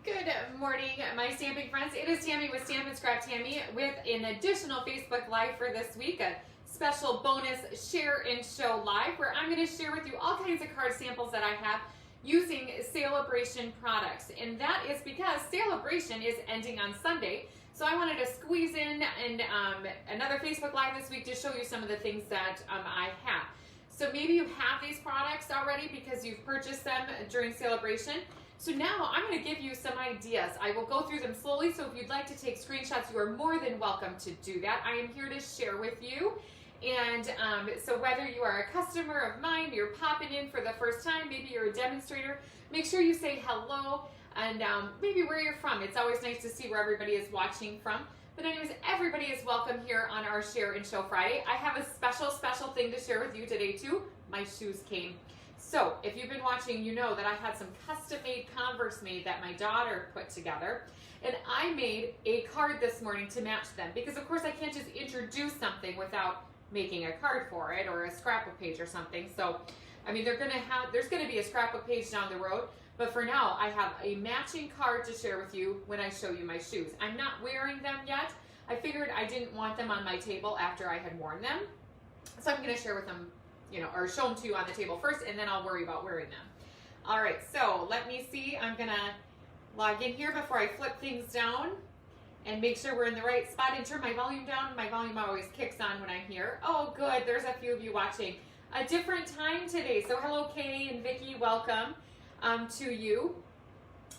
Good morning, my stamping friends. It is Tammy with Stamp and Scrap Tammy with an additional Facebook Live for this week, a special bonus share and show live where I'm going to share with you all kinds of card samples that I have using Saleabration products. And that is because Saleabration is ending on Sunday. So I wanted to squeeze in and another Facebook Live this week to show you some of the things that I have. So maybe you have these products already because you've purchased them during Saleabration. So now I'm going to give you some ideas. I will go through them slowly, so if you'd like to take screenshots, you are more than welcome to do that. I am here to share with you. And so whether you are a customer of mine, you're popping in for the first time, maybe you're a demonstrator, make sure you say hello and maybe where you're from. It's always nice to see where everybody is watching from. But anyways, everybody is welcome here on our Share and Show Friday. I have a special thing to share with you today too. My shoes came. So if you've been watching, you know that I had some custom-made Converse made that my daughter put together. And I made a card this morning to match them because of course I can't just introduce something without making a card for it or a scrapbook page or something. So, I mean, there's gonna be a scrapbook page down the road, but for now I have a matching card to share with you when I show you my shoes. I'm not wearing them yet. I figured I didn't want them on my table after I had worn them. So I'm gonna share with them, or show them to you on the table first, and then I'll worry about wearing them. All right, so let me see. I'm gonna log in here before I flip things down and make sure we're in the right spot and turn my volume down. My volume always kicks on when I'm here. Oh, good, there's a few of you watching. A different time today. So hello, Kay and Vicky, welcome to you.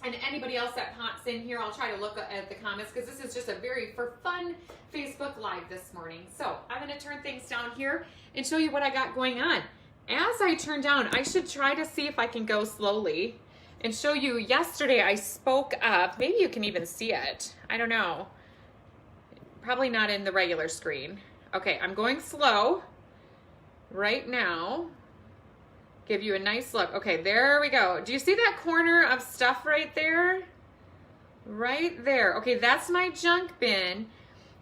And anybody else that pops in here, I'll try to look at the comments because this is just a very fun Facebook Live this morning. So I'm going to turn things down here and show you what I got going on. As I turn down, I should try to see if I can go slowly and show you. Yesterday I spoke up. Maybe you can even see it. I don't know. Probably not in the regular screen. Okay, I'm going slow right now. Give you a nice look. Okay, there we go. Do you see that corner of stuff right there? Right there. Okay, that's my junk bin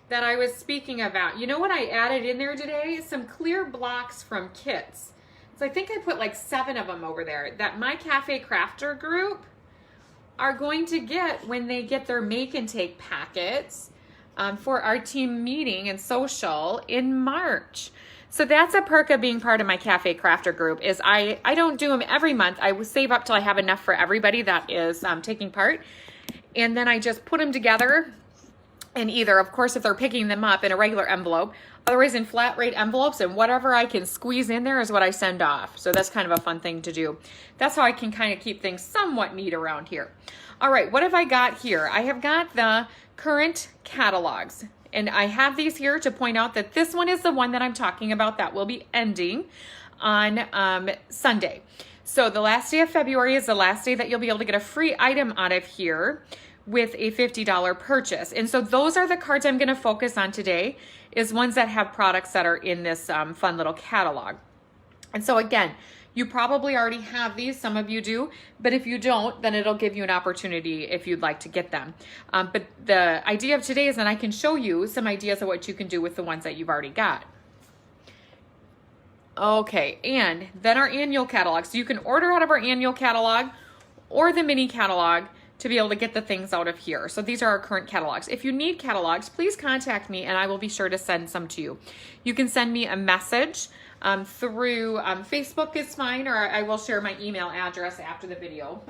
that I was speaking about. You know what I added in there today? Some clear blocks from kits. So I think I put like 7 of them over there that my Cafe Crafter group are going to get when they get their make and take packets for our team meeting and social in March. So that's a perk of being part of my Cafe Crafter group is I don't do them every month. I save up till I have enough for everybody that is taking part. And then I just put them together in either, of course, if they're picking them up in a regular envelope, otherwise in flat rate envelopes, and whatever I can squeeze in there is what I send off. So that's kind of a fun thing to do. That's how I can kind of keep things somewhat neat around here. All right, what have I got here? I have got the current catalogs. And I have these here to point out that this one is the one that I'm talking about that will be ending on Sunday. So the last day of February is the last day that you'll be able to get a free item out of here with a $50 purchase. And so those are the cards I'm going to focus on today, is ones that have products that are in this fun little catalog. And so again, you probably already have these, some of you do, but if you don't, then it'll give you an opportunity if you'd like to get them. But the idea of today is that I can show you some ideas of what you can do with the ones that you've already got. Okay, and then our annual catalog. So you can order out of our annual catalog or the mini catalog to be able to get the things out of here. So these are our current catalogs. If you need catalogs, please contact me and I will be sure to send some to you. You can send me a message through Facebook is fine, or I will share my email address after the video,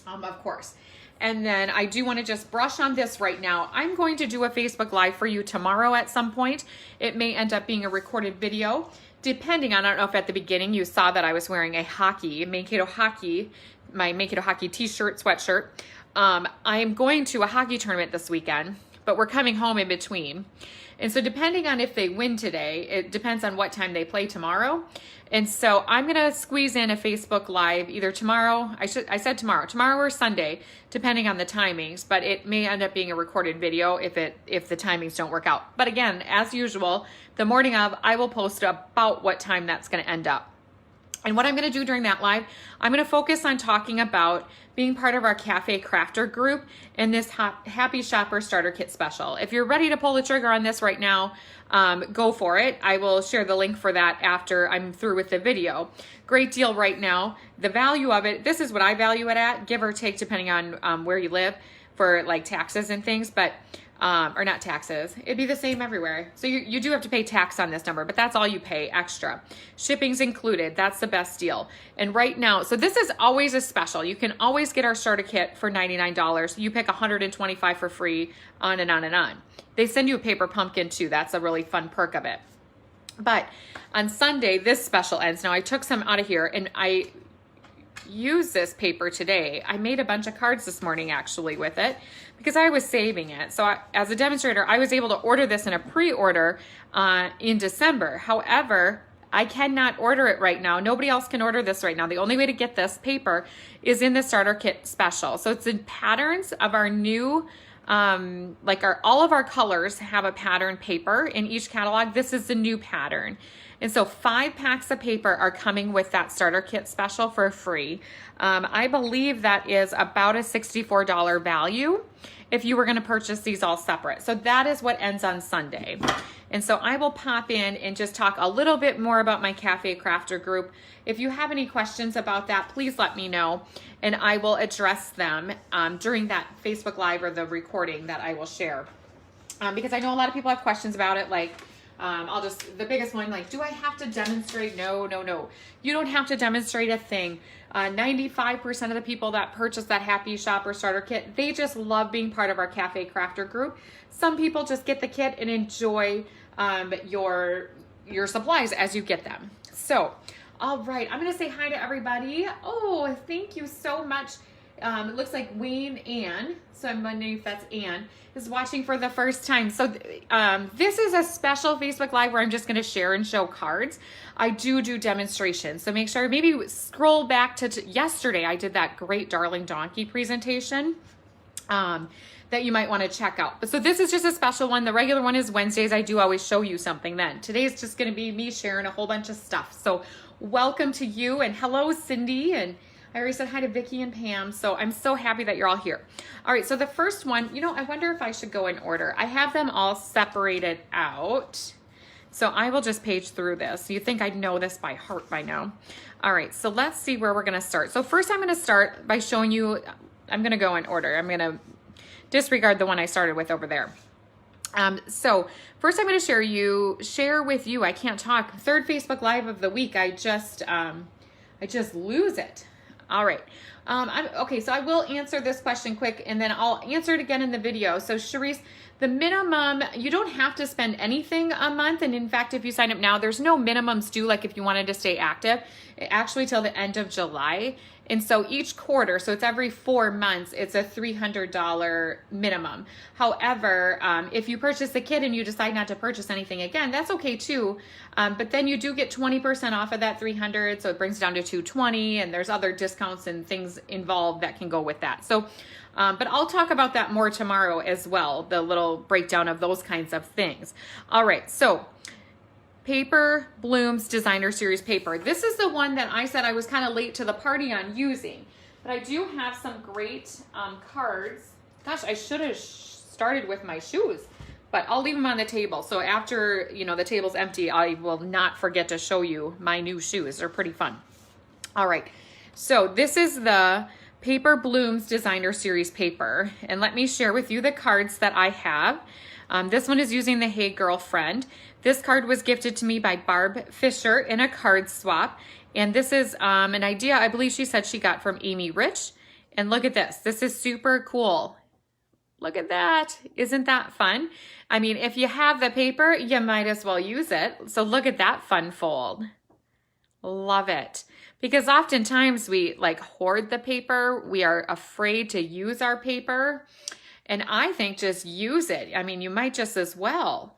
of course. And then I do want to just brush on this right now. I'm going to do a Facebook Live for you tomorrow at some point. It may end up being a recorded video, depending on, I don't know if at the beginning you saw that I was wearing a Mankato hockey, my Mankato hockey t-shirt, sweatshirt. I'm going to a hockey tournament this weekend, but we're coming home in between. And so depending on if they win today, it depends on what time they play tomorrow. And so I'm gonna squeeze in a Facebook Live either tomorrow, I said tomorrow or Sunday, depending on the timings, but it may end up being a recorded video if the timings don't work out. But again, as usual, the morning of, I will post about what time that's gonna end up. And what I'm going to do during that live, I'm going to focus on talking about being part of our Cafe Crafter group in this Happy Shopper Starter Kit special. If you're ready to pull the trigger on this right now, go for it. I will share the link for that after I'm through with the video. Great deal right now. The value of it, this is what I value it at, give or take depending on where you live for like taxes and things, but or not taxes. It'd be the same everywhere. So you do have to pay tax on this number, but that's all you pay extra. Shipping's included. That's the best deal. And right now, so this is always a special. You can always get our starter kit for $99. You pick $125 for free, on and on and on. They send you a paper pumpkin too. That's a really fun perk of it. But on Sunday, this special ends. Now I took some out of here and I use this paper today. I made a bunch of cards this morning actually with it because I was saving it. So as a demonstrator, I was able to order this in a pre-order in December. However, I cannot order it right now. Nobody else can order this right now. The only way to get this paper is in the starter kit special. So it's in patterns of our new, all of our colors have a pattern paper in each catalog. This is the new pattern. And so 5 packs of paper are coming with that starter kit special for free. I believe that is about a $64 value if you were going to purchase these all separate. So that is what ends on Sunday. And so I will pop in and just talk a little bit more about my Cafe Crafter group. If you have any questions about that, please let me know and I will address them during that Facebook Live or the recording that I will share. Because I know a lot of people have questions about it, like, the biggest one, like, do I have to demonstrate? No. You don't have to demonstrate a thing. 95% of the people that purchase that Happy Shopper Starter Kit, they just love being part of our Cafe Crafter group. Some people just get the kit and enjoy your supplies as you get them. So, all right, I'm going to say hi to everybody. Oh, thank you so much. It looks like Wayne Ann, so I'm wondering if that's Ann, is watching for the first time. So this is a special Facebook Live where I'm just going to share and show cards. I do demonstrations, so make sure, maybe scroll back to yesterday. I did that great Darling Donkey presentation that you might want to check out. So this is just a special one. The regular one is Wednesdays. I do always show you something then. Today's just going to be me sharing a whole bunch of stuff. So welcome to you, and hello Cindy, and I already said hi to Vicki and Pam, so I'm so happy that you're all here. All right, so the first one, I wonder if I should go in order. I have them all separated out, so I will just page through this. You think I'd know this by heart by now. All right, so let's see where we're gonna start. So first I'm gonna start by showing you, I'm gonna go in order. I'm gonna disregard the one I started with over there. So first I'm gonna share with you, I can't talk, third Facebook Live of the week. I just lose it. All right. Okay, so I will answer this question quick and then I'll answer it again in the video. So Charisse, the minimum, you don't have to spend anything a month. And in fact, if you sign up now, there's no minimums due, like if you wanted to stay active, actually till the end of July. And so each quarter, so it's every 4 months, it's a $300 minimum. However, if you purchase the kit and you decide not to purchase anything again, that's okay too. But then you do get 20% off of that $300, so it brings it down to $220, and there's other discounts and things involved that can go with that. So, but I'll talk about that more tomorrow as well, the little breakdown of those kinds of things. All right, so Paper Blooms Designer Series paper. This is the one that I said I was kind of late to the party on using, but I do have some great cards. Gosh, I should have started with my shoes, but I'll leave them on the table. So after, the table's empty, I will not forget to show you my new shoes. They're pretty fun. All right, so this is the Paper Blooms Designer Series paper, and let me share with you the cards that I have. This one is using the Hey Girlfriend. This card was gifted to me by Barb Fisher in a card swap. And this is an idea I believe she said she got from Amy Rich. And look at this. This is super cool. Look at that. Isn't that fun? I mean, if you have the paper, you might as well use it. So look at that fun fold. Love it. Because oftentimes we hoard the paper. We are afraid to use our paper. And I think just use it. I mean, you might just as well.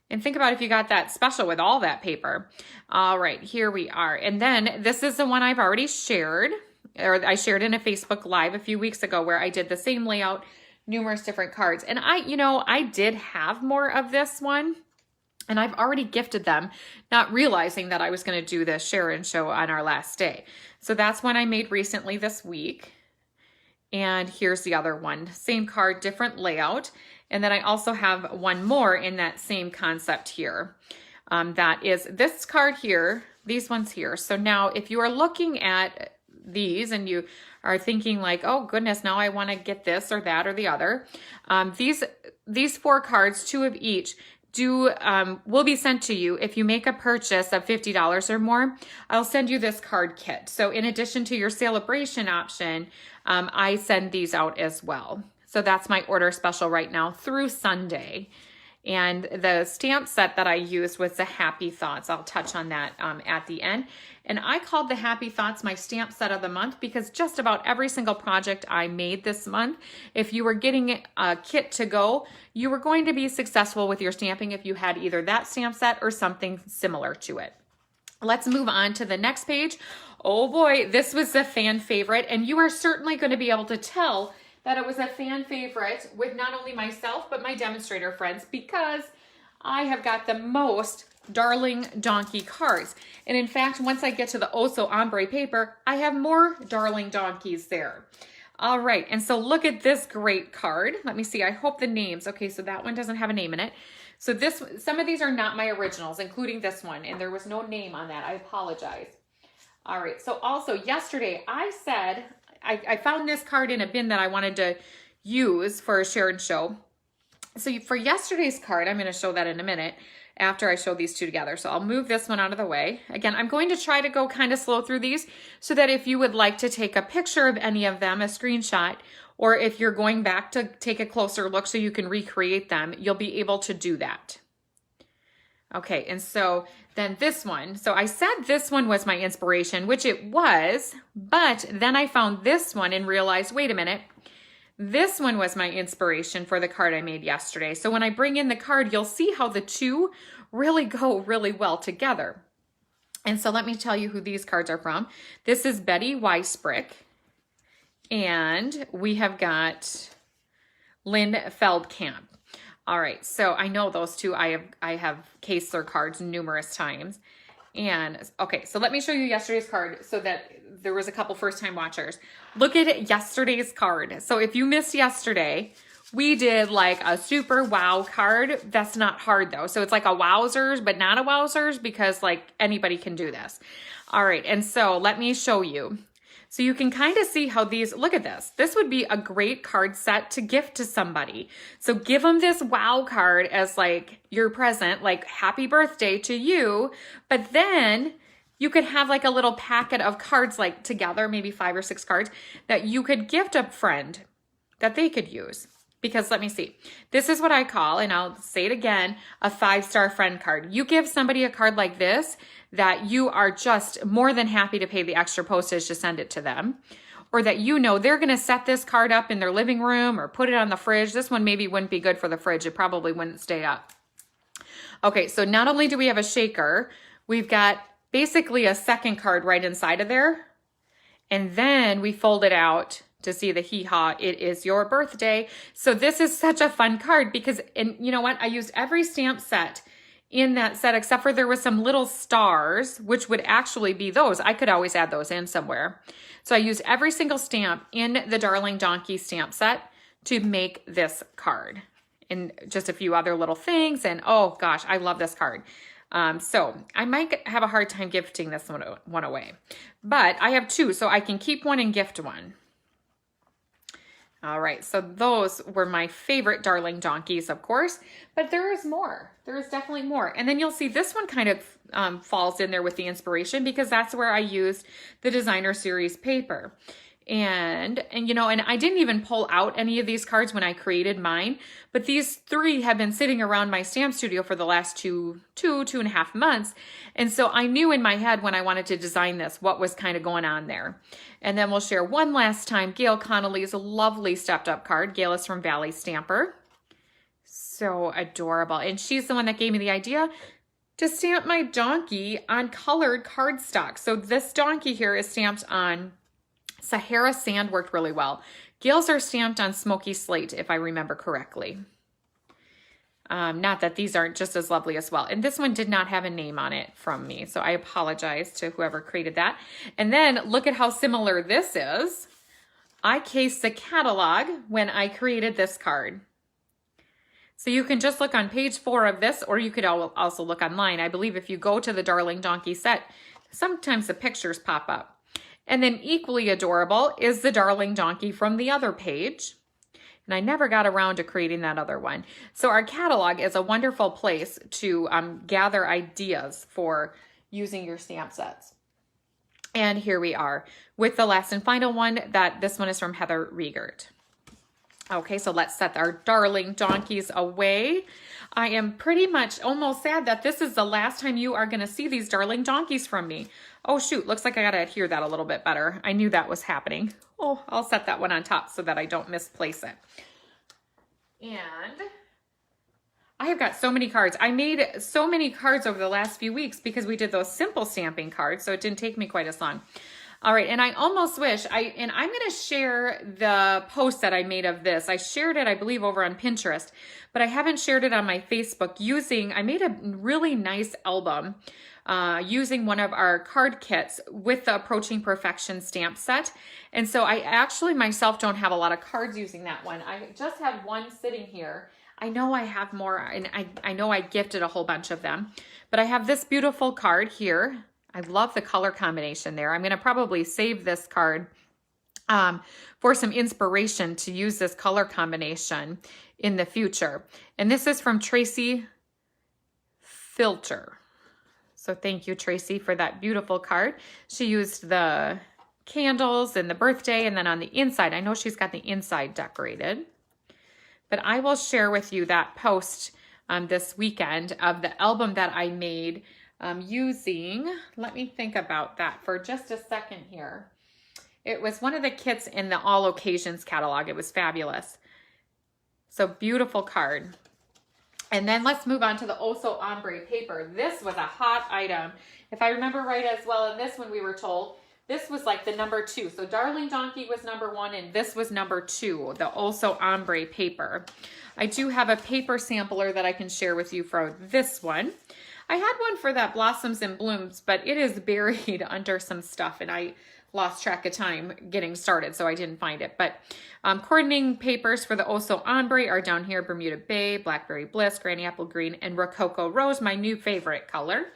And think about if you got that special with all that paper. All right, here we are. And then this is the one I've already shared, or I shared in a Facebook Live a few weeks ago where I did the same layout, numerous different cards. And I did have more of this one. And I've already gifted them, not realizing that I was going to do the share and show on our last day. So that's one I made recently this week. And here's the other one. Same card, different layout. And then I also have one more in that same concept here. That is this card here, these ones here. So now if you are looking at these and you are thinking like, oh goodness, now I want to get this or that or the other. These 4 cards, 2 of each, will be sent to you if you make a purchase of $50 or more. I'll send you this card kit. So in addition to your Saleabration option, I send these out as well. So that's my order special right now through Sunday. And the stamp set that I used was the Happy Thoughts. I'll touch on that at the end. And I called the Happy Thoughts my stamp set of the month because just about every single project I made this month, if you were getting a kit to go, you were going to be successful with your stamping if you had either that stamp set or something similar to it. Let's move on to the next page. Oh boy, this was a fan favorite, and you are certainly going to be able to tell that it was a fan favorite with not only myself, but my demonstrator friends, because I have got the most Darling Donkey cards. And in fact, once I get to the Oso Ombre paper, I have more Darling Donkeys there. All right, and so look at this great card. Let me see, I hope the names, okay, so that one doesn't have a name in it. So some of these are not my originals, including this one, and there was no name on that, I apologize. All right, so also yesterday I said, I found this card in a bin that I wanted to use for a share and show. So for yesterday's card, I'm going to show that in a minute after I show these two together. So I'll move this one out of the way. Again, I'm going to try to go kind of slow through these so that if you would like to take a picture of any of them, a screenshot, or if you're going back to take a closer look so you can recreate them, you'll be able to do that. Okay, and so then this one. So I said this one was my inspiration, which it was, but then I found this one and realized, wait a minute, this one was my inspiration for the card I made yesterday. So when I bring in the card, you'll see how the two really go really well together. And so let me tell you who these cards are from. This is Betty Weisbrick, and we have got Lynn Feldkamp. All right, so I know those two. I have cased their cards numerous times. And okay, so let me show you yesterday's card so that there was a couple first-time watchers. Look at yesterday's card. So if you missed yesterday, we did like a super wow card. That's not hard though. So it's like a wowzers, but not a wowzers because like anybody can do this. All right, and so let me show you. So you can kind of see how these, look at this. This would be a great card set to gift to somebody. So give them this wow card as like your present, like happy birthday to you. But then you could have like a little packet of cards like together, maybe 5 or 6 cards that you could gift a friend that they could use. Because let me see, this is what I call, and I'll say it again, a 5-star friend card. You give somebody a card like this that you are just more than happy to pay the extra postage to send it to them, or that you know they're going to set this card up in their living room or put it on the fridge. This one maybe wouldn't be good for the fridge. It probably wouldn't stay up. Okay, so not only do we have a shaker, we've got basically a second card right inside of there, and then we fold it out to see the hee-haw, it is your birthday. So this is such a fun card because, and you know what? I used every stamp set in that set except for there was some little stars, which would actually be those. I could always add those in somewhere. So I used every single stamp in the Darling Donkey stamp set to make this card. And just a few other little things. And oh gosh, I love this card. So I might have a hard time gifting this one away. But I have 2, so I can keep one and gift one. All right, so those were my favorite Darling Donkeys, of course, but there is more. There is definitely more. And then you'll see this one kind of falls in there with the inspiration because that's where I used the designer series paper. And you know, and I didn't even pull out any of these cards when I created mine, but these 3 have been sitting around my stamp studio for the last two and a half months. And so I knew in my head when I wanted to design this, what was kind of going on there. And then we'll share one last time, Gail Connolly's lovely stepped up card. Gail is from Valley Stamper. So adorable. And she's the one that gave me the idea to stamp my donkey on colored cardstock. So this donkey here is stamped on Sahara Sand, worked really well. Gail's are stamped on Smoky Slate, if I remember correctly. Not that these aren't just as lovely as well. And this one did not have a name on it from me, so I apologize to whoever created that. And then look at how similar this is. I cased the catalog when I created this card. So you can just look on page 4 of this, or you could also look online. I believe if you go to the Darling Donkey set, sometimes the pictures pop up. And then equally adorable is the Darling Donkey from the other page. And I never got around to creating that other one. So our catalog is a wonderful place to gather ideas for using your stamp sets. And here we are with the last and final one. This one is from Heather Riegert. Okay, so let's set our Darling Donkeys away. I am pretty much almost sad that this is the last time you are going to see these Darling Donkeys from me. Oh shoot, looks like I got to adhere that a little bit better. I knew that was happening. Oh, I'll set that one on top so that I don't misplace it. And I have got so many cards. I made so many cards over the last few weeks because we did those simple stamping cards, so it didn't take me quite as long. All right, and I almost wish, I'm going to share the post that I made of this. I shared it, I believe, over on Pinterest, but I haven't shared it on my Facebook I made a really nice album using one of our card kits with the Approaching Perfection stamp set. And so I actually myself don't have a lot of cards using that one. I just have one sitting here. I know I have more, and I know I gifted a whole bunch of them, but I have this beautiful card here. I love the color combination there. I'm going to probably save this card for some inspiration to use this color combination in the future. And this is from Tracy Filter. So thank you, Tracy, for that beautiful card. She used the candles and the birthday, and then on the inside, I know she's got the inside decorated. But I will share with you that post this weekend of the album that I made using, let me think about that for just a second here. It was one of the kits in the All Occasions catalog. It was fabulous. So beautiful card. And then let's move on to the Oso Ombre paper. This was a hot item. If I remember right as well, in this one we were told, this was like the number 2. So Darling Donkey was number 1 and this was number 2, the Oso Ombre paper. I do have a paper sampler that I can share with you for this one. I had one for that Blossoms and Blooms, but it is buried under some stuff and I lost track of time getting started, so I didn't find it. But coordinating papers for the Oso Ombre are down here: Bermuda Bay, Blackberry Bliss, Granny Apple Green, and Rococo Rose, my new favorite color.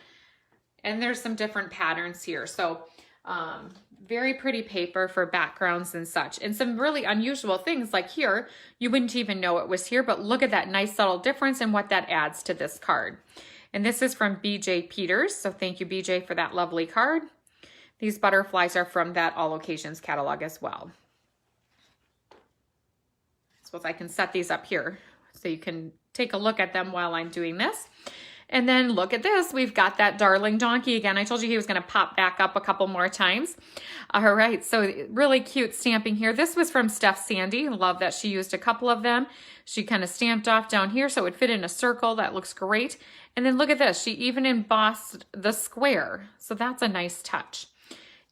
And there's some different patterns here. So very pretty paper for backgrounds and such. And some really unusual things like here, you wouldn't even know it was here, but look at that nice subtle difference and what that adds to this card. And this is from BJ Peters. So thank you, BJ, for that lovely card. These butterflies are from that All Occasions catalog as well. I suppose I can set these up here so you can take a look at them while I'm doing this. And then look at this. We've got that Darling Donkey again. I told you he was going to pop back up a couple more times. All right, so really cute stamping here. This was from Steph Sandy. Love that she used a couple of them. She kind of stamped off down here so it would fit in a circle. That looks great. And then look at this. She even embossed the square. So that's a nice touch.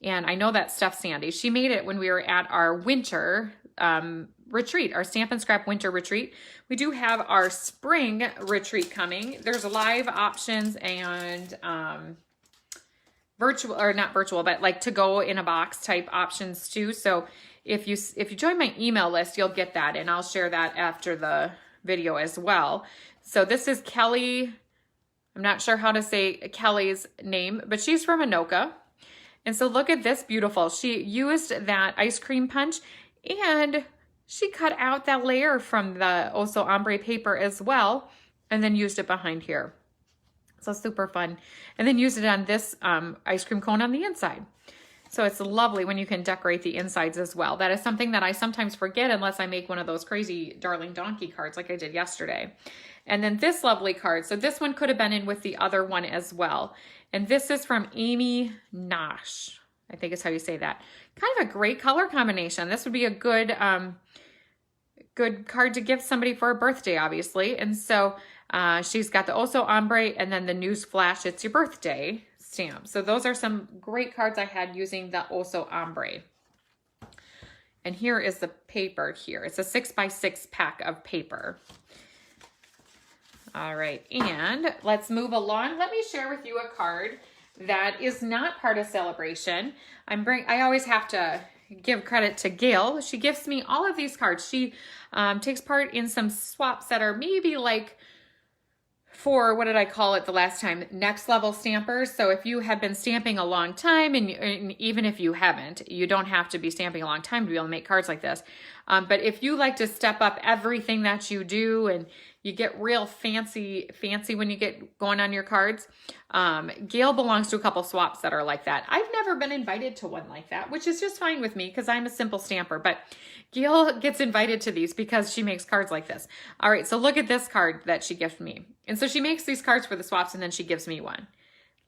And I know that's Steph Sandy. She made it when we were at our winter retreat, our Stamp and Scrap winter retreat. We do have our spring retreat coming. There's live options and virtual, or not virtual, but like to go in a box type options too. So if you join my email list, you'll get that, and I'll share that after the video as well. So this is Kelly. I'm not sure how to say Kelly's name, but she's from Anoka. And so look at this beautiful. She used that ice cream punch and she cut out that layer from the Oso Ombre paper as well and then used it behind here. So super fun. And then used it on this ice cream cone on the inside. So it's lovely when you can decorate the insides as well. That is something that I sometimes forget unless I make one of those crazy Darling Donkey cards like I did yesterday. And then this lovely card. So this one could have been in with the other one as well. And this is from Amy Nosh. I think is how you say that. Kind of a great color combination. This would be a good good card to give somebody for a birthday, obviously. And so she's got the Oso Ombre and then the News Flash, It's Your Birthday stamp. So those are some great cards I had using the Oso Ombre. And here is the paper here. It's a 6x6 pack of paper. All right, and let's move along. Let me share with you a card that is not part of Saleabration. I always have to give credit to Gail. She gifts me all of these cards. She takes part in some swaps that are maybe like for, what did I call it the last time? Next level stampers. So if you have been stamping a long time, and even if you haven't, you don't have to be stamping a long time to be able to make cards like this. But if you like to step up everything that you do and you get real fancy when you get going on your cards, Gail belongs to a couple swaps that are like that. I've never been invited to one like that, which is just fine with me because I'm a simple stamper. But Gail gets invited to these because she makes cards like this. All right, so look at this card that she gifted me. And so she makes these cards for the swaps and then she gives me one.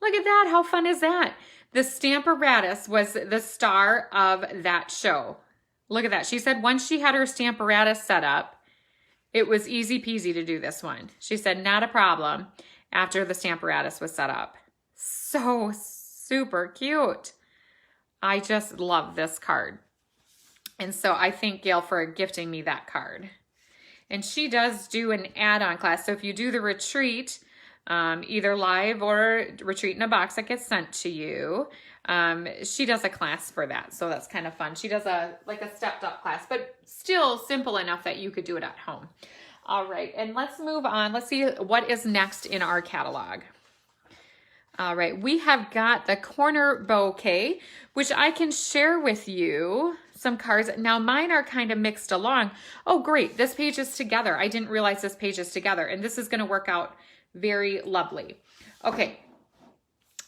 Look at that, how fun is that? The Stamparatus was the star of that show. Look at that. She said once she had her Stamparatus set up, it was easy peasy to do this one. She said not a problem after the Stamparatus was set up. So super cute. I just love this card. And so I thank Gail for gifting me that card. And she does do an add-on class. So if you do the retreat, either live or retreat in a box that gets sent to you, she does a class for that. So that's kind of fun. She does like a stepped up class, but still simple enough that you could do it at home. All right, and let's move on. Let's see what is next in our catalog. All right, we have got the corner bouquet, which I can share with you some cards. Now mine are kind of mixed along. Oh great, this page is together. I didn't realize this page is together, and this is gonna work out very lovely. Okay,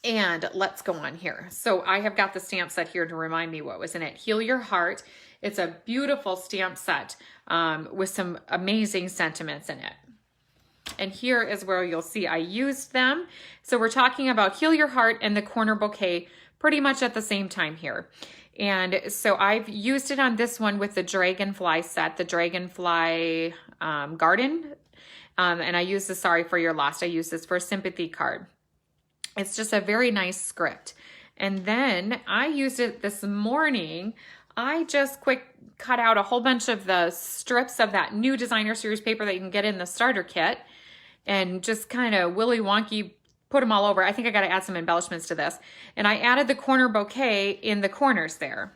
and let's go on here. So I have got the stamp set here to remind me what was in it. Heal Your Heart. It's a beautiful stamp set with some amazing sentiments in it. And here is where you'll see I used them. So we're talking about Heal Your Heart and the corner bouquet pretty much at the same time here. And so I've used it on this one with the Dragonfly set, the Dragonfly Garden. And I used the Sorry for Your Loss. I used this for a sympathy card. It's just a very nice script. And then I used it this morning. I just quick cut out a whole bunch of the strips of that new designer series paper that you can get in the starter kit and just kind of willy wonky put them all over. I think I got to add some embellishments to this. And I added the corner bouquet in the corners there.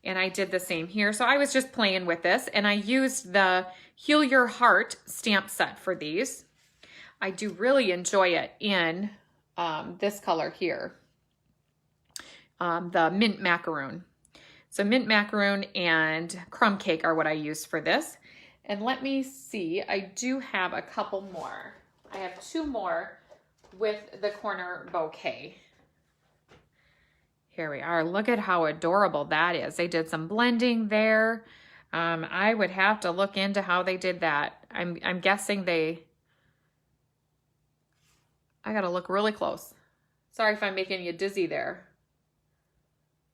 And I did the same here. So I was just playing with this, and I used the Heal Your Heart stamp set for these. I do really enjoy it in this color here, the mint macaroon. So mint macaroon and crumb cake are what I used for this. And let me see, I do have a couple more. I have two more with the corner bouquet. Here we are. Look at how adorable that is. They did some blending there. I would have to look into how they did that. I'm guessing I gotta look really close. Sorry if I'm making you dizzy there.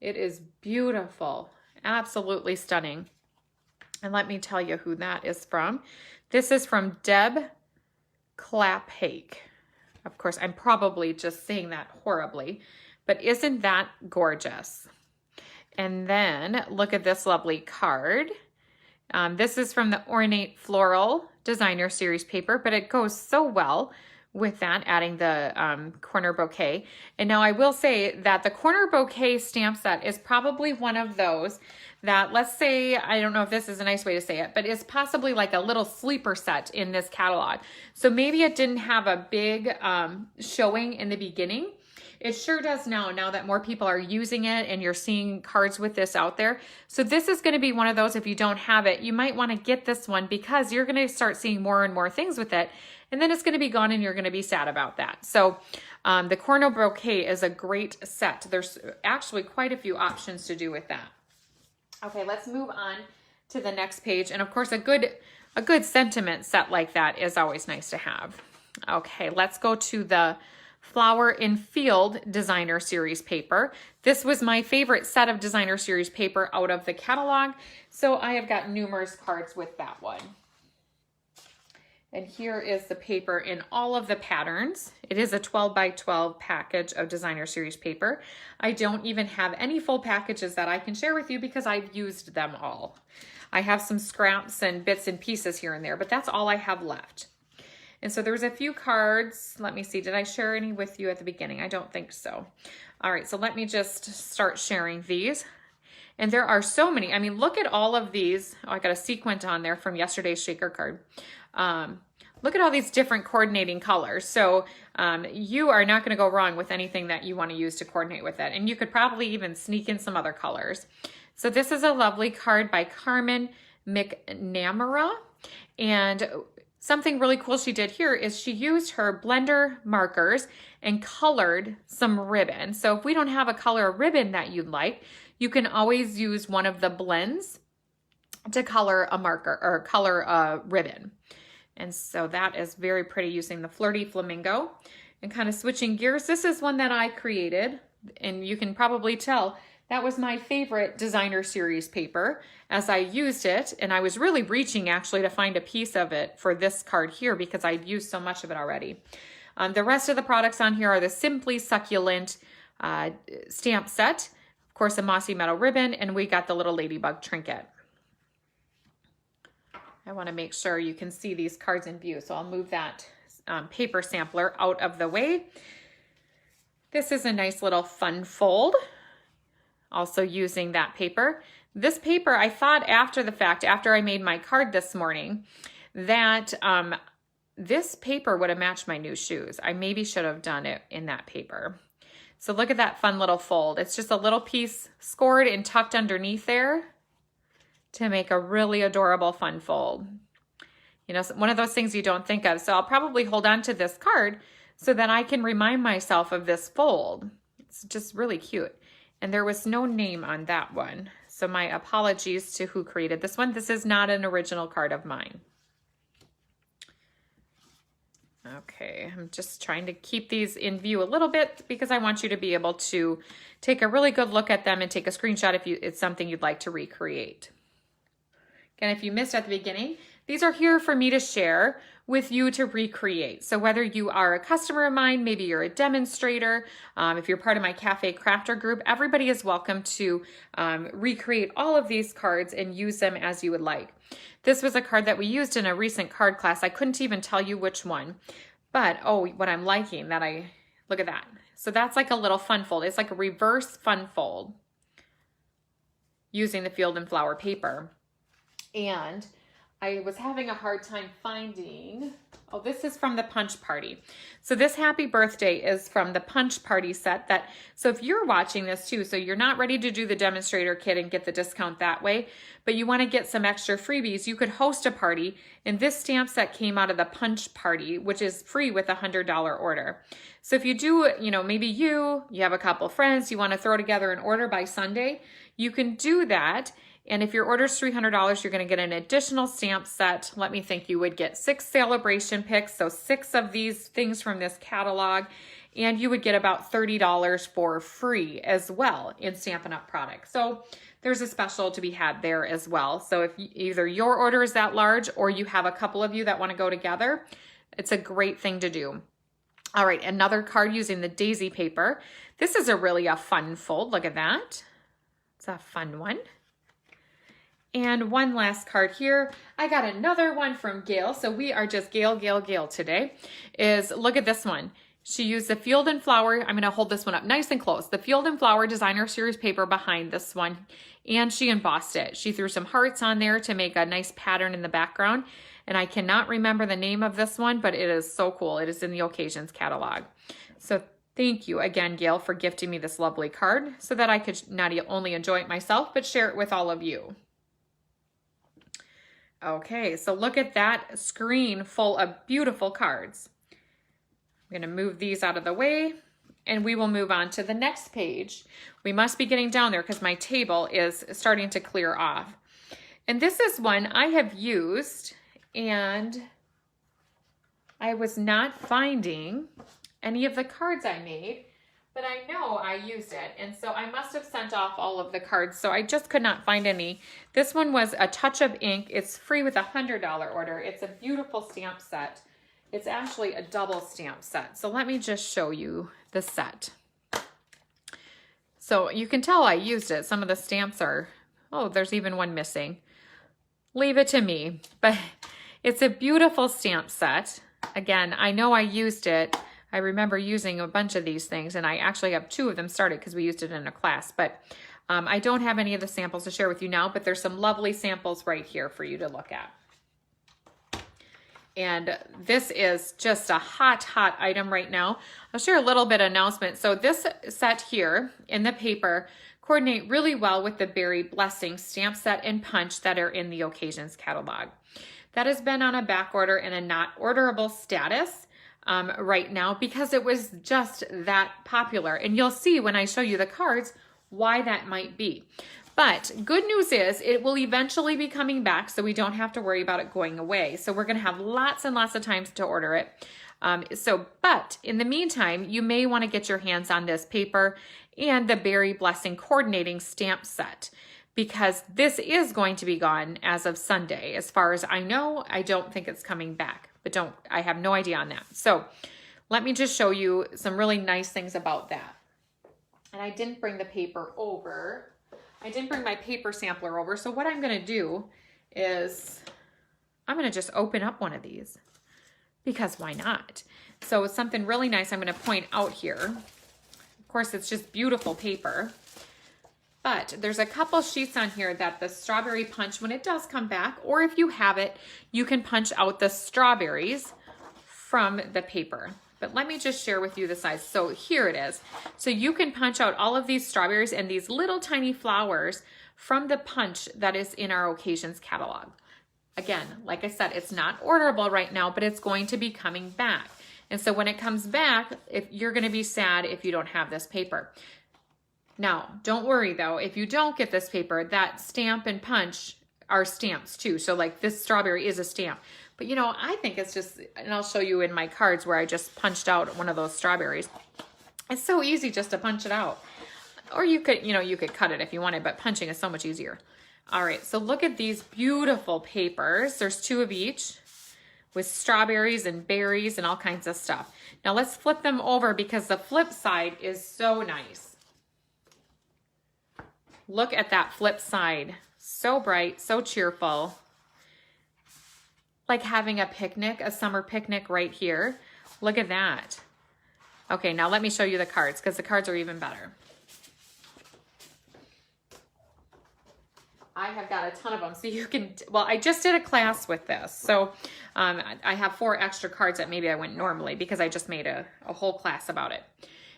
It is beautiful, absolutely stunning. And let me tell you who that is from. This is from Deb Claphake. Of course, I'm probably just saying that horribly, but isn't that gorgeous? And then look at this lovely card. This is from the Ornate Floral Designer Series paper, but it goes so well with that, adding the corner bouquet. And now I will say that the corner bouquet stamp set is probably one of those that, let's say, I don't know if this is a nice way to say it, but it's possibly like a little sleeper set in this catalog. So maybe it didn't have a big showing in the beginning. It sure does now that more people are using it and you're seeing cards with this out there. So this is going to be one of those, if you don't have it, you might want to get this one because you're going to start seeing more and more things with it. And then it's going to be gone and you're going to be sad about that. So the corner bouquet is a great set. There's actually quite a few options to do with that. Okay, let's move on to the next page. And of course, a good sentiment set like that is always nice to have. Okay, let's go to the Flower in Field Designer Series paper. This was my favorite set of Designer Series paper out of the catalog. So I have got numerous cards with that one. And here is the paper in all of the patterns. It is a 12 by 12 package of Designer Series paper. I don't even have any full packages that I can share with you because I've used them all. I have some scraps and bits and pieces here and there, but that's all I have left. And so there was a few cards. Let me see, did I share any with you at the beginning? I don't think so. All right, so let me just start sharing these. And there are so many. I mean, look at all of these. Oh, I got a sequin on there from yesterday's shaker card. Look at all these different coordinating colors. So you are not going to go wrong with anything that you want to use to coordinate with it. And you could probably even sneak in some other colors. So this is a lovely card by Carmen McNamara. And something really cool she did here is she used her blender markers and colored some ribbon. So if we don't have a color ribbon that you'd like, you can always use one of the blends to color a marker or color a ribbon. And so that is very pretty using the Flirty Flamingo. And kind of switching gears, this is one that I created, and you can probably tell that was my favorite designer series paper as I used it. And I was really reaching actually to find a piece of it for this card here because I'd used so much of it already. The rest of the products on here are the Simply Succulent stamp set, of course, a mossy metal ribbon, and we got the little ladybug trinket. I want to make sure you can see these cards in view, so I'll move that paper sampler out of the way. This is a nice little fun fold, also using that paper. This paper, I thought after the fact, after I made my card this morning, that this paper would have matched my new shoes. I maybe should have done it in that paper. So look at that fun little fold. It's just a little piece scored and tucked underneath there to make a really adorable fun fold. You know, one of those things you don't think of. So I'll probably hold on to this card so that I can remind myself of this fold. It's just really cute. And there was no name on that one. So my apologies to who created this one. This is not an original card of mine. Okay, I'm just trying to keep these in view a little bit because I want you to be able to take a really good look at them and take a screenshot if it's something you'd like to recreate. Again, if you missed at the beginning, these are here for me to share with you to recreate. So whether you are a customer of mine, maybe you're a demonstrator, if you're part of my Cafe Crafter group, everybody is welcome to recreate all of these cards and use them as you would like. This was a card that we used in a recent card class. I couldn't even tell you which one, but oh, what I'm liking look at that. So that's like a little fun fold. It's like a reverse fun fold using the Field and Flower paper. And I was having a hard time finding, oh, this is from the Punch Party. So this Happy Birthday is from the Punch Party set so if you're watching this too, so you're not ready to do the demonstrator kit and get the discount that way, but you want to get some extra freebies, you could host a party. And this stamp set came out of the Punch Party, which is free with a $100 order. So if you do, maybe you have a couple friends, you want to throw together an order by Sunday, you can do that. And if your order is $300, you're going to get an additional stamp set. Let me think, you would get 6 Saleabration picks, so 6 of these things from this catalog, and you would get about $30 for free as well in Stampin' Up! Products. So there's a special to be had there as well. So if either your order is that large or you have a couple of you that want to go together, it's a great thing to do. All right, another card using the Daisy paper. This is really a fun fold. Look at that. It's a fun one. And one last card here. I got another one from Gail. So we are just Gail today. Look at this one. She used the Field and Flower. I'm going to hold this one up nice and close. The Field and Flower Designer Series paper behind this one. And she embossed it. She threw some hearts on there to make a nice pattern in the background. And I cannot remember the name of this one, but it is so cool. It is in the Occasions catalog. So thank you again, Gail, for gifting me this lovely card so that I could not only enjoy it myself, but share it with all of you. Okay, so look at that screen full of beautiful cards. I'm going to move these out of the way and we will move on to the next page. We must be getting down there because my table is starting to clear off. And this is one I have used and I was not finding any of the cards I made, but I know I used it. And so I must have sent off all of the cards. So I just could not find any. This one was A Touch of Ink. It's free with a $100 order. It's a beautiful stamp set. It's actually a double stamp set. So let me just show you the set. So you can tell I used it. Some of the stamps are, oh, there's even one missing. Leave it to me. But it's a beautiful stamp set. again, I know I used it. I remember using a bunch of these things, and I actually have 2 of them started because we used it in a class, but I don't have any of the samples to share with you now, but there's some lovely samples right here for you to look at. And this is just a hot, hot item right now. I'll share a little bit of announcement. So this set here in the paper coordinate really well with the Berry Blessing stamp set and punch that are in the Occasions catalog. That has been on a back order and a not orderable status right now because it was just that popular. And you'll see when I show you the cards why that might be. But good news is it will eventually be coming back, so we don't have to worry about it going away. So we're going to have lots and lots of times to order it. But in the meantime, you may want to get your hands on this paper and the Berry Blessing coordinating stamp set, because this is going to be gone as of Sunday. As far as I know, I don't think it's coming back, but I have no idea on that. So let me just show you some really nice things about that. And I didn't bring the paper over. I didn't bring my paper sampler over. So what I'm going to do is I'm going to just open up one of these because why not? So it's something really nice I'm going to point out here. Of course, it's just beautiful paper. But there's a couple sheets on here that the strawberry punch, when it does come back, or if you have it, you can punch out the strawberries from the paper. But let me just share with you the size. So here it is. So you can punch out all of these strawberries and these little tiny flowers from the punch that is in our Occasions catalog. Again, like I said, it's not orderable right now, but it's going to be coming back. And so when it comes back, if you're going to be sad if you don't have this paper. Now, don't worry though, if you don't get this paper, that stamp and punch are stamps too. So like this strawberry is a stamp. But you know, I think it's just, and I'll show you in my cards where I just punched out one of those strawberries. It's so easy just to punch it out. Or you could, you could cut it if you wanted, but punching is so much easier. All right, so look at these beautiful papers. There's 2 of each with strawberries and berries and all kinds of stuff. Now let's flip them over because the flip side is so nice. Look at that flip side. So bright, so cheerful. Like having a picnic, a summer picnic right here. Look at that. Okay, now let me show you the cards because the cards are even better. I have got a ton of them. So you can, well, I just did a class with this. So I have 4 extra cards that maybe I wouldn't normally because I just made a whole class about it.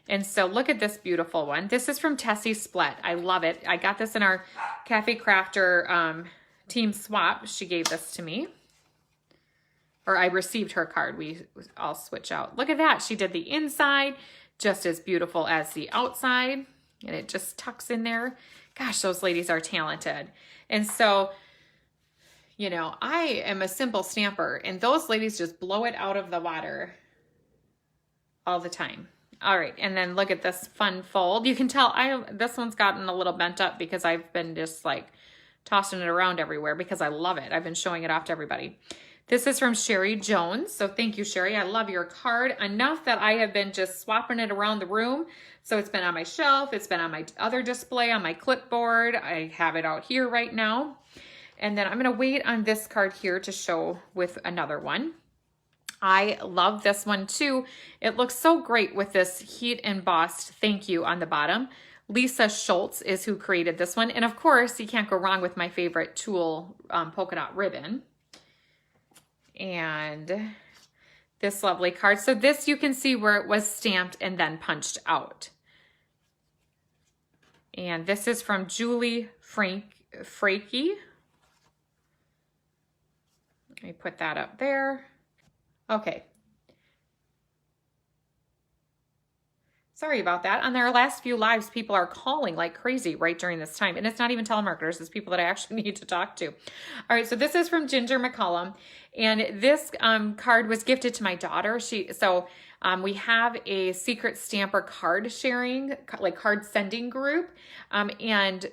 And so look at this beautiful one. This is from Tessie Splett. I love it. I got this in our Cafe Crafter team swap. She gave this to me. Or I received her card. We all switch out. Look at that. She did the inside just as beautiful as the outside. And it just tucks in there. Gosh, those ladies are talented. And so, I am a simple stamper. And those ladies just blow it out of the water all the time. All right. And then look at this fun fold. You can tell this one's gotten a little bent up because I've been just like tossing it around everywhere because I love it. I've been showing it off to everybody. This is from Sherry Jones. So thank you, Sherry. I love your card enough that I have been just swapping it around the room. So it's been on my shelf. It's been on my other display on my clipboard. I have it out here right now. And then I'm going to wait on this card here to show with another one. I love this one too. It looks so great with this heat embossed thank you on the bottom. Lisa Schultz is who created this one. And of course, you can't go wrong with my favorite tulle polka dot ribbon. And this lovely card. So this you can see where it was stamped and then punched out. And this is from Julie Frankie. Let me put that up there. Okay. Sorry about that. On their last few lives, people are calling like crazy right during this time. And it's not even telemarketers. It's people that I actually need to talk to. All right. So this is from Ginger McCollum. And this card was gifted to my daughter. We have a secret stamper card sharing, like card sending group. And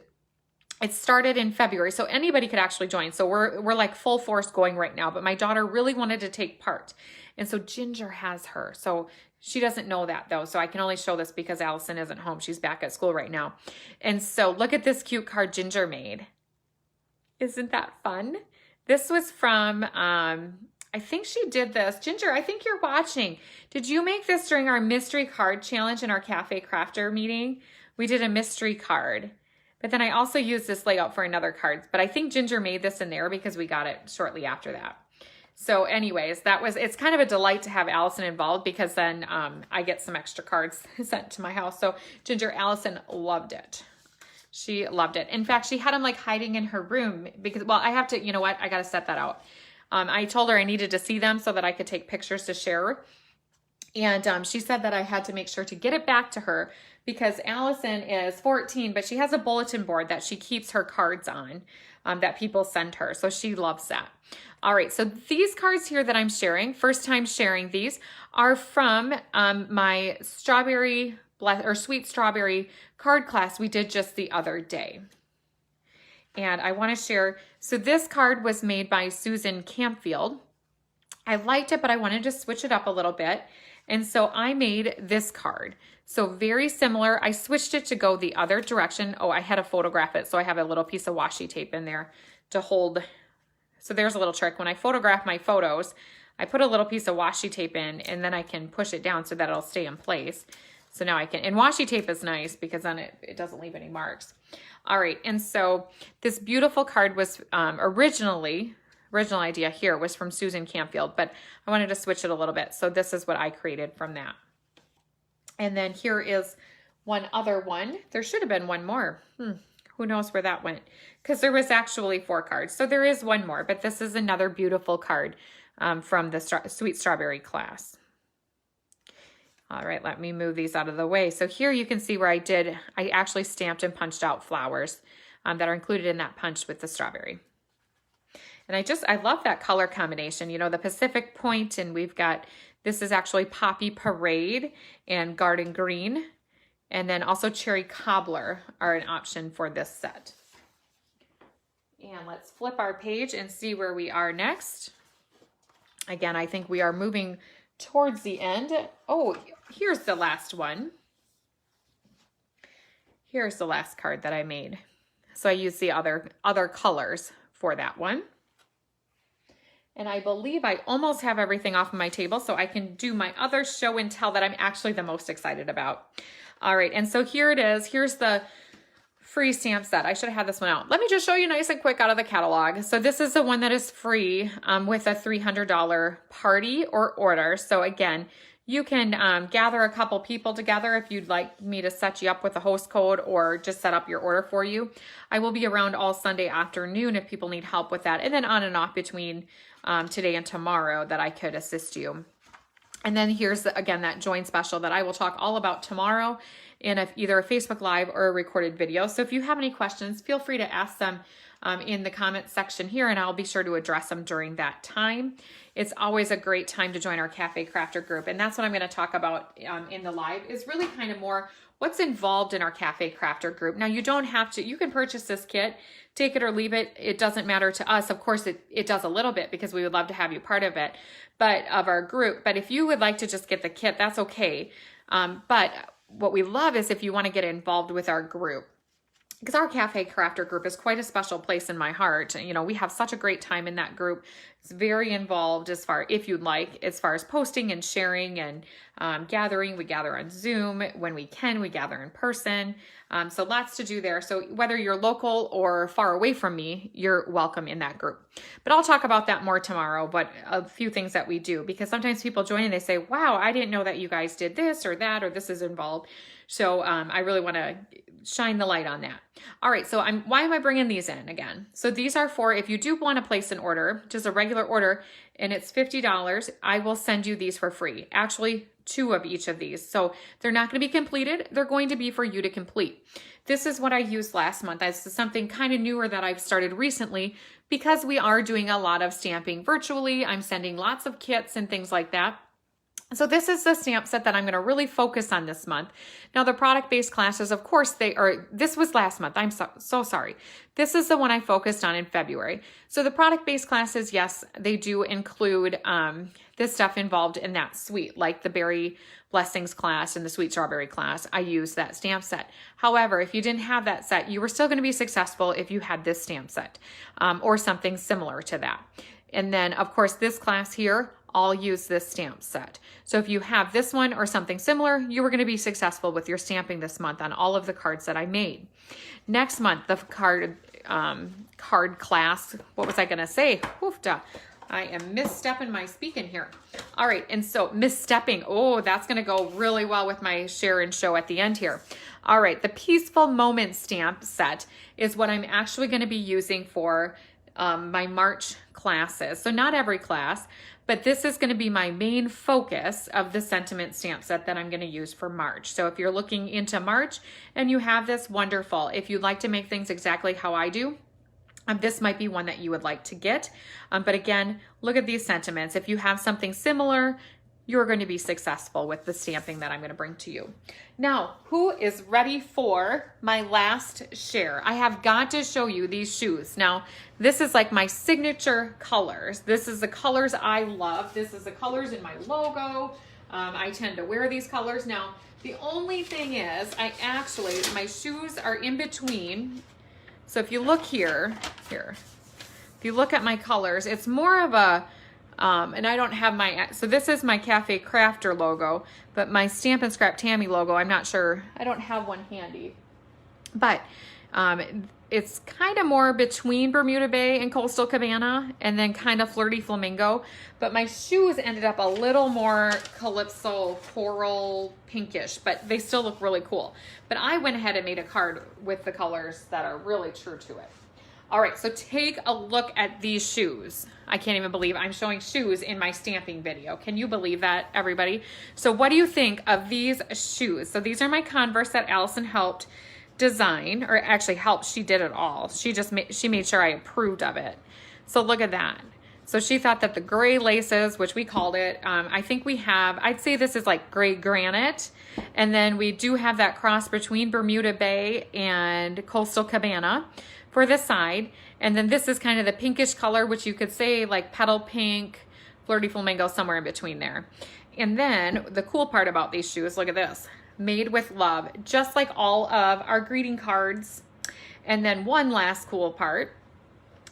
it started in February. So anybody could actually join. So we're like full force going right now. But my daughter really wanted to take part. And so Ginger has her. So she doesn't know that though. So I can only show this because Allison isn't home. She's back at school right now. And so look at this cute card Ginger made. Isn't that fun? This was from I think she did this. Ginger, I think you're watching. Did you make this during our mystery card challenge in our Cafe Crafter meeting? We did a mystery card. But then I also used this layout for another card. But I think Ginger made this in there because we got it shortly after that. So anyways, it's kind of a delight to have Allison involved because then I get some extra cards sent to my house. So Ginger, Allison loved it. She loved it. In fact, she had them like hiding in her room because, well, I have to, you know what? I got to set that out. I told her I needed to see them so that I could take pictures to share. And she said that I had to make sure to get it back to her because Allison is 14, but she has a bulletin board that she keeps her cards on that people send her. So she loves that. All right, so these cards here that I'm sharing, first time sharing these, are from my sweet strawberry card class we did just the other day. And I want to share, so this card was made by Susan Campfield. I liked it, but I wanted to switch it up a little bit. And so I made this card. So very similar. I switched it to go the other direction. Oh, I had to photograph it. So I have a little piece of washi tape in there to hold. So there's a little trick. When I photograph my photos, I put a little piece of washi tape in and then I can push it down so that it'll stay in place. So now I can, and washi tape is nice because then it doesn't leave any marks. All right, and so this beautiful card was original idea here was from Susan Campfield, but I wanted to switch it a little bit. So this is what I created from that. And then here is one other one. There should have been one more. Who knows where that went? Because there was actually 4 cards. So there is one more, but this is another beautiful card from the Sweet Strawberry class. All right, let me move these out of the way. So here you can see where I actually stamped and punched out flowers that are included in that punch with the strawberry. And I love that color combination, you know, the Pacific Point, and we've got, this is actually Poppy Parade and Garden Green. And then also Cherry Cobbler are an option for this set. And let's flip our page and see where we are next. Again, I think we are moving towards the end. Oh, here's the last one. Here's the last card that I made. So I used the other colors for that one. And I believe I almost have everything off of my table so I can do my other show and tell that I'm actually the most excited about. All right, and so here it is. Here's the free stamp set. I should have had this one out. Let me just show you nice and quick out of the catalog. So this is the one that is free with a $300 party or order. So again, you can gather a couple people together if you'd like me to set you up with a host code or just set up your order for you. I will be around all Sunday afternoon if people need help with that. And then on and off between today and tomorrow that I could assist you. And then here's, again, that join special that I will talk all about tomorrow in either a Facebook Live or a recorded video. So if you have any questions, feel free to ask them in the comment section here, and I'll be sure to address them during that time. It's always a great time to join our Cafe Crafter group, and that's what I'm going to talk about in the live, is really kind of more what's involved in our Cafe Crafter group. Now, you don't have to, you can purchase this kit, take it or leave it. It doesn't matter to us. Of course, it does a little bit because we would love to have you part of it, but of our group. But if you would like to just get the kit, that's okay. But what we love is if you want to get involved with our group, because our Cafe Crafter group is quite a special place in my heart. You know, we have such a great time in that group. It's very involved as far, if you'd like, as far as posting and sharing and gathering. We gather on Zoom. When we can, we gather in person. So lots to do there. So whether you're local or far away from me, you're welcome in that group. But I'll talk about that more tomorrow, but a few things that we do, because sometimes people join and they say, wow, I didn't know that you guys did this or that, or this is involved. So I really want to shine the light on that. All right, so why am I bringing these in again? So these are for, if you do want to place an order, just a regular order, and it's $50, I will send you these for free. Actually, 2 of each of these. So they're not going to be completed. They're going to be for you to complete. This is what I used last month. This is something kind of newer that I've started recently because we are doing a lot of stamping virtually. I'm sending lots of kits and things like that. So this is the stamp set that I'm going to really focus on this month. Now the product-based classes, of course, this was last month. I'm so sorry. This is the one I focused on in February. So the product-based classes, yes, they do include this stuff involved in that suite, like the berry blessings class and the sweet strawberry class. I used that stamp set. However, if you didn't have that set, you were still going to be successful if you had this stamp set or something similar to that. And then, of course, this class here, I'll use this stamp set. So if you have this one or something similar, you were going to be successful with your stamping this month on all of the cards that I made. Next month, the card class, what was I going to say? Oofda. I am misstepping my speaking here. All right, and so misstepping, oh, that's gonna go really well with my share and show at the end here. All right, the Peaceful Moment stamp set is what I'm actually gonna be using for my March classes. So not every class, but this is gonna be my main focus of the sentiment stamp set that I'm gonna use for March. So if you're looking into March and you have this, wonderful. If you'd like to make things exactly how I do, this might be one that you would like to get. But again, look at these sentiments. If you have something similar, you're going to be successful with the stamping that I'm going to bring to you. Now, who is ready for my last share? I have got to show you these shoes. Now, this is like my signature colors. This is the colors I love. This is the colors in my logo. I tend to wear these colors. Now, the only thing is, my shoes are in between. So if you look here, if you look at my colors, it's more of a, and I don't have my, so this is my Cafe Crafter logo, but my Stampin' Scrap Tammy logo, I'm not sure, I don't have one handy. But it's kind of more between Bermuda Bay and Coastal Cabana, and then kind of Flirty Flamingo. But my shoes ended up a little more Calypso coral pinkish, but they still look really cool. But I went ahead and made a card with the colors that are really true to it. All right, so take a look at these shoes. I can't even believe I'm showing shoes in my stamping video. Can you believe that, everybody? So what do you think of these shoes? So these are my Converse that Allison helped design, or actually helped, she did it all. She made sure I approved of it. So look at that. So she thought that the gray laces, which we called it, I think we have, I'd say this is like gray granite. And then we do have that cross between Bermuda Bay and Coastal Cabana for the side. And then this is kind of the pinkish color, which you could say like petal pink, Flirty Flamingo, somewhere in between there. And then the cool part about these shoes, look at this, made with love, just like all of our greeting cards. And then one last cool part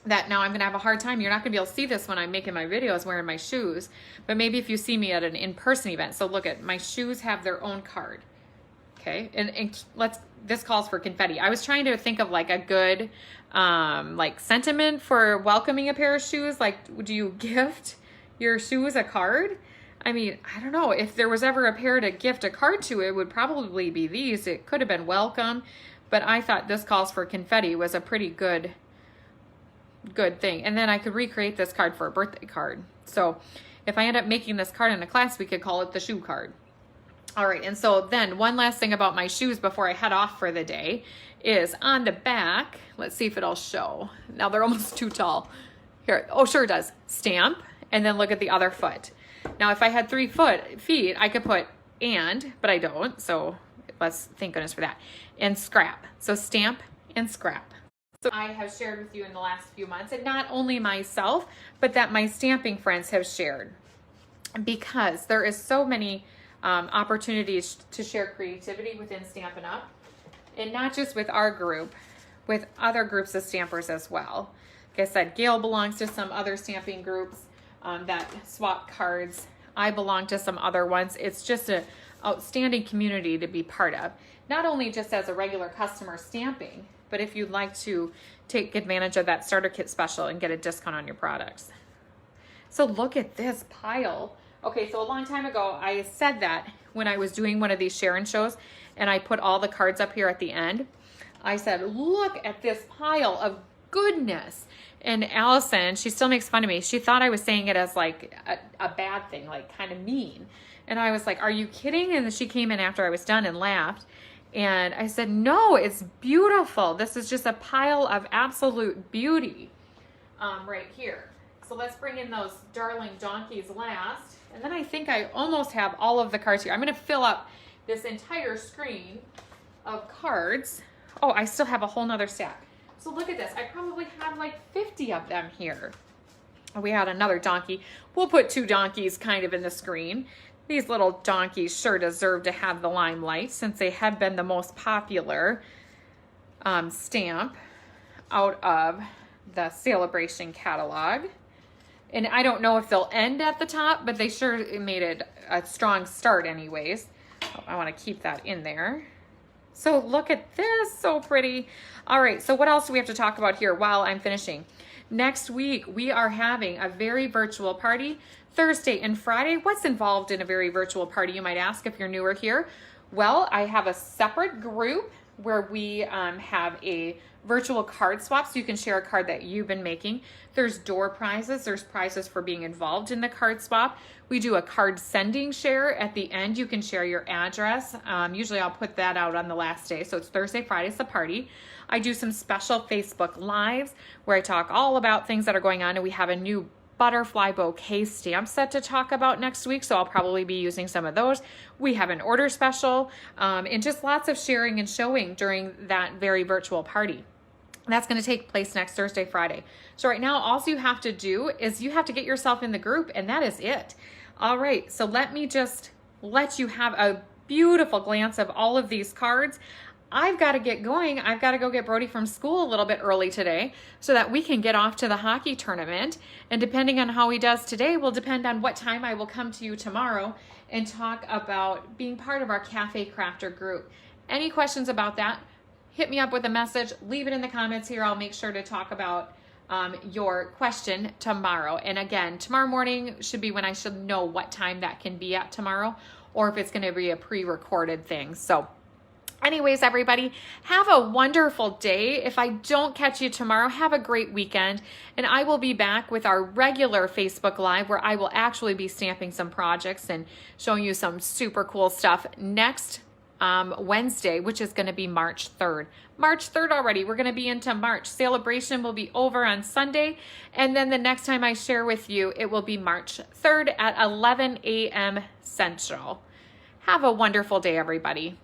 that now I'm gonna have a hard time, you're not gonna be able to see this when I'm making my videos wearing my shoes, but maybe if you see me at an in-person event. So look at, my shoes have their own card, okay? And this calls for confetti. I was trying to think of like a good like sentiment for welcoming a pair of shoes. Like, would you gift your shoes a card? I mean, I don't know. If there was ever a pair to gift a card to, it would probably be these. It could have been welcome, but I thought this calls for confetti was a pretty good thing. And then I could recreate this card for a birthday card. So if I end up making this card in a class, we could call it the shoe card. All right, and so then one last thing about my shoes before I head off for the day is on the back, let's see if it'll show. Now they're almost too tall. Here, oh sure it does. Stamp, and then look at the other foot. Now if I had 3 feet, I could put and, but I don't, so let's thank goodness for that. And scrap, so stamp and scrap. So I have shared with you in the last few months, and not only myself, but that my stamping friends have shared, because there is so many opportunities to share creativity within Stampin' Up, and not just with our group, with other groups of stampers as well. Like I said, Gail belongs to some other stamping groups that swap cards. I belong to some other ones. It's just an outstanding community to be part of, not only just as a regular customer stamping, but if you'd like to take advantage of that starter kit special and get a discount on your products. So look at this pile. Okay, so a long time ago, I said that when I was doing one of these share and shows, and I put all the cards up here at the end, I said, look at this pile of goodness. And Allison, she still makes fun of me. She thought I was saying it as like a bad thing, like kind of mean. And I was like, are you kidding? And she came in after I was done and laughed. And I said, no, it's beautiful. This is just a pile of absolute beauty right here. So let's bring in those darling donkeys last. And then I think I almost have all of the cards here. I'm going to fill up this entire screen of cards. Oh, I still have a whole nother stack. So look at this. I probably have like 50 of them here. We had another donkey. We'll put 2 donkeys kind of in the screen. These little donkeys sure deserve to have the limelight since they have been the most popular stamp out of the Saleabration catalog. And I don't know if they'll end at the top, but they sure made it a strong start anyways. Oh, I want to keep that in there. So look at this, so pretty. All right, so what else do we have to talk about here while I'm finishing? Next week, we are having a very virtual party, Thursday and Friday. What's involved in a very virtual party, you might ask if you're newer here? Well, I have a separate group where we have a virtual card swap, so you can share a card that you've been making. There's door prizes. There's prizes for being involved in the card swap. We do a card sending share. At the end, you can share your address. Usually I'll put that out on the last day. So it's Thursday, Friday's the party. I do some special Facebook Lives where I talk all about things that are going on, and we have a new butterfly bouquet stamp set to talk about next week, so I'll probably be using some of those. We have an order special, and just lots of sharing and showing during that very virtual party. That's going to take place next Thursday, Friday. So right now, all you have to do is you have to get yourself in the group, and that is it. All right, so let me just let you have a beautiful glance of all of these cards. I've got to get going. I've got to go get Brody from school a little bit early today so that we can get off to the hockey tournament. And depending on how he does today will depend on what time I will come to you tomorrow and talk about being part of our Cafe Crafter group. Any questions about that? Hit me up with a message. Leave it in the comments here. I'll make sure to talk about your question tomorrow. And again, tomorrow morning should be when I should know what time that can be at tomorrow, or if it's going to be a pre-recorded thing. So anyways, everybody, have a wonderful day. If I don't catch you tomorrow, have a great weekend. And I will be back with our regular Facebook Live where I will actually be stamping some projects and showing you some super cool stuff next Wednesday, which is going to be March 3rd. March 3rd already. We're going to be into March. Saleabration will be over on Sunday. And then the next time I share with you, it will be March 3rd at 11 a.m. Central. Have a wonderful day, everybody.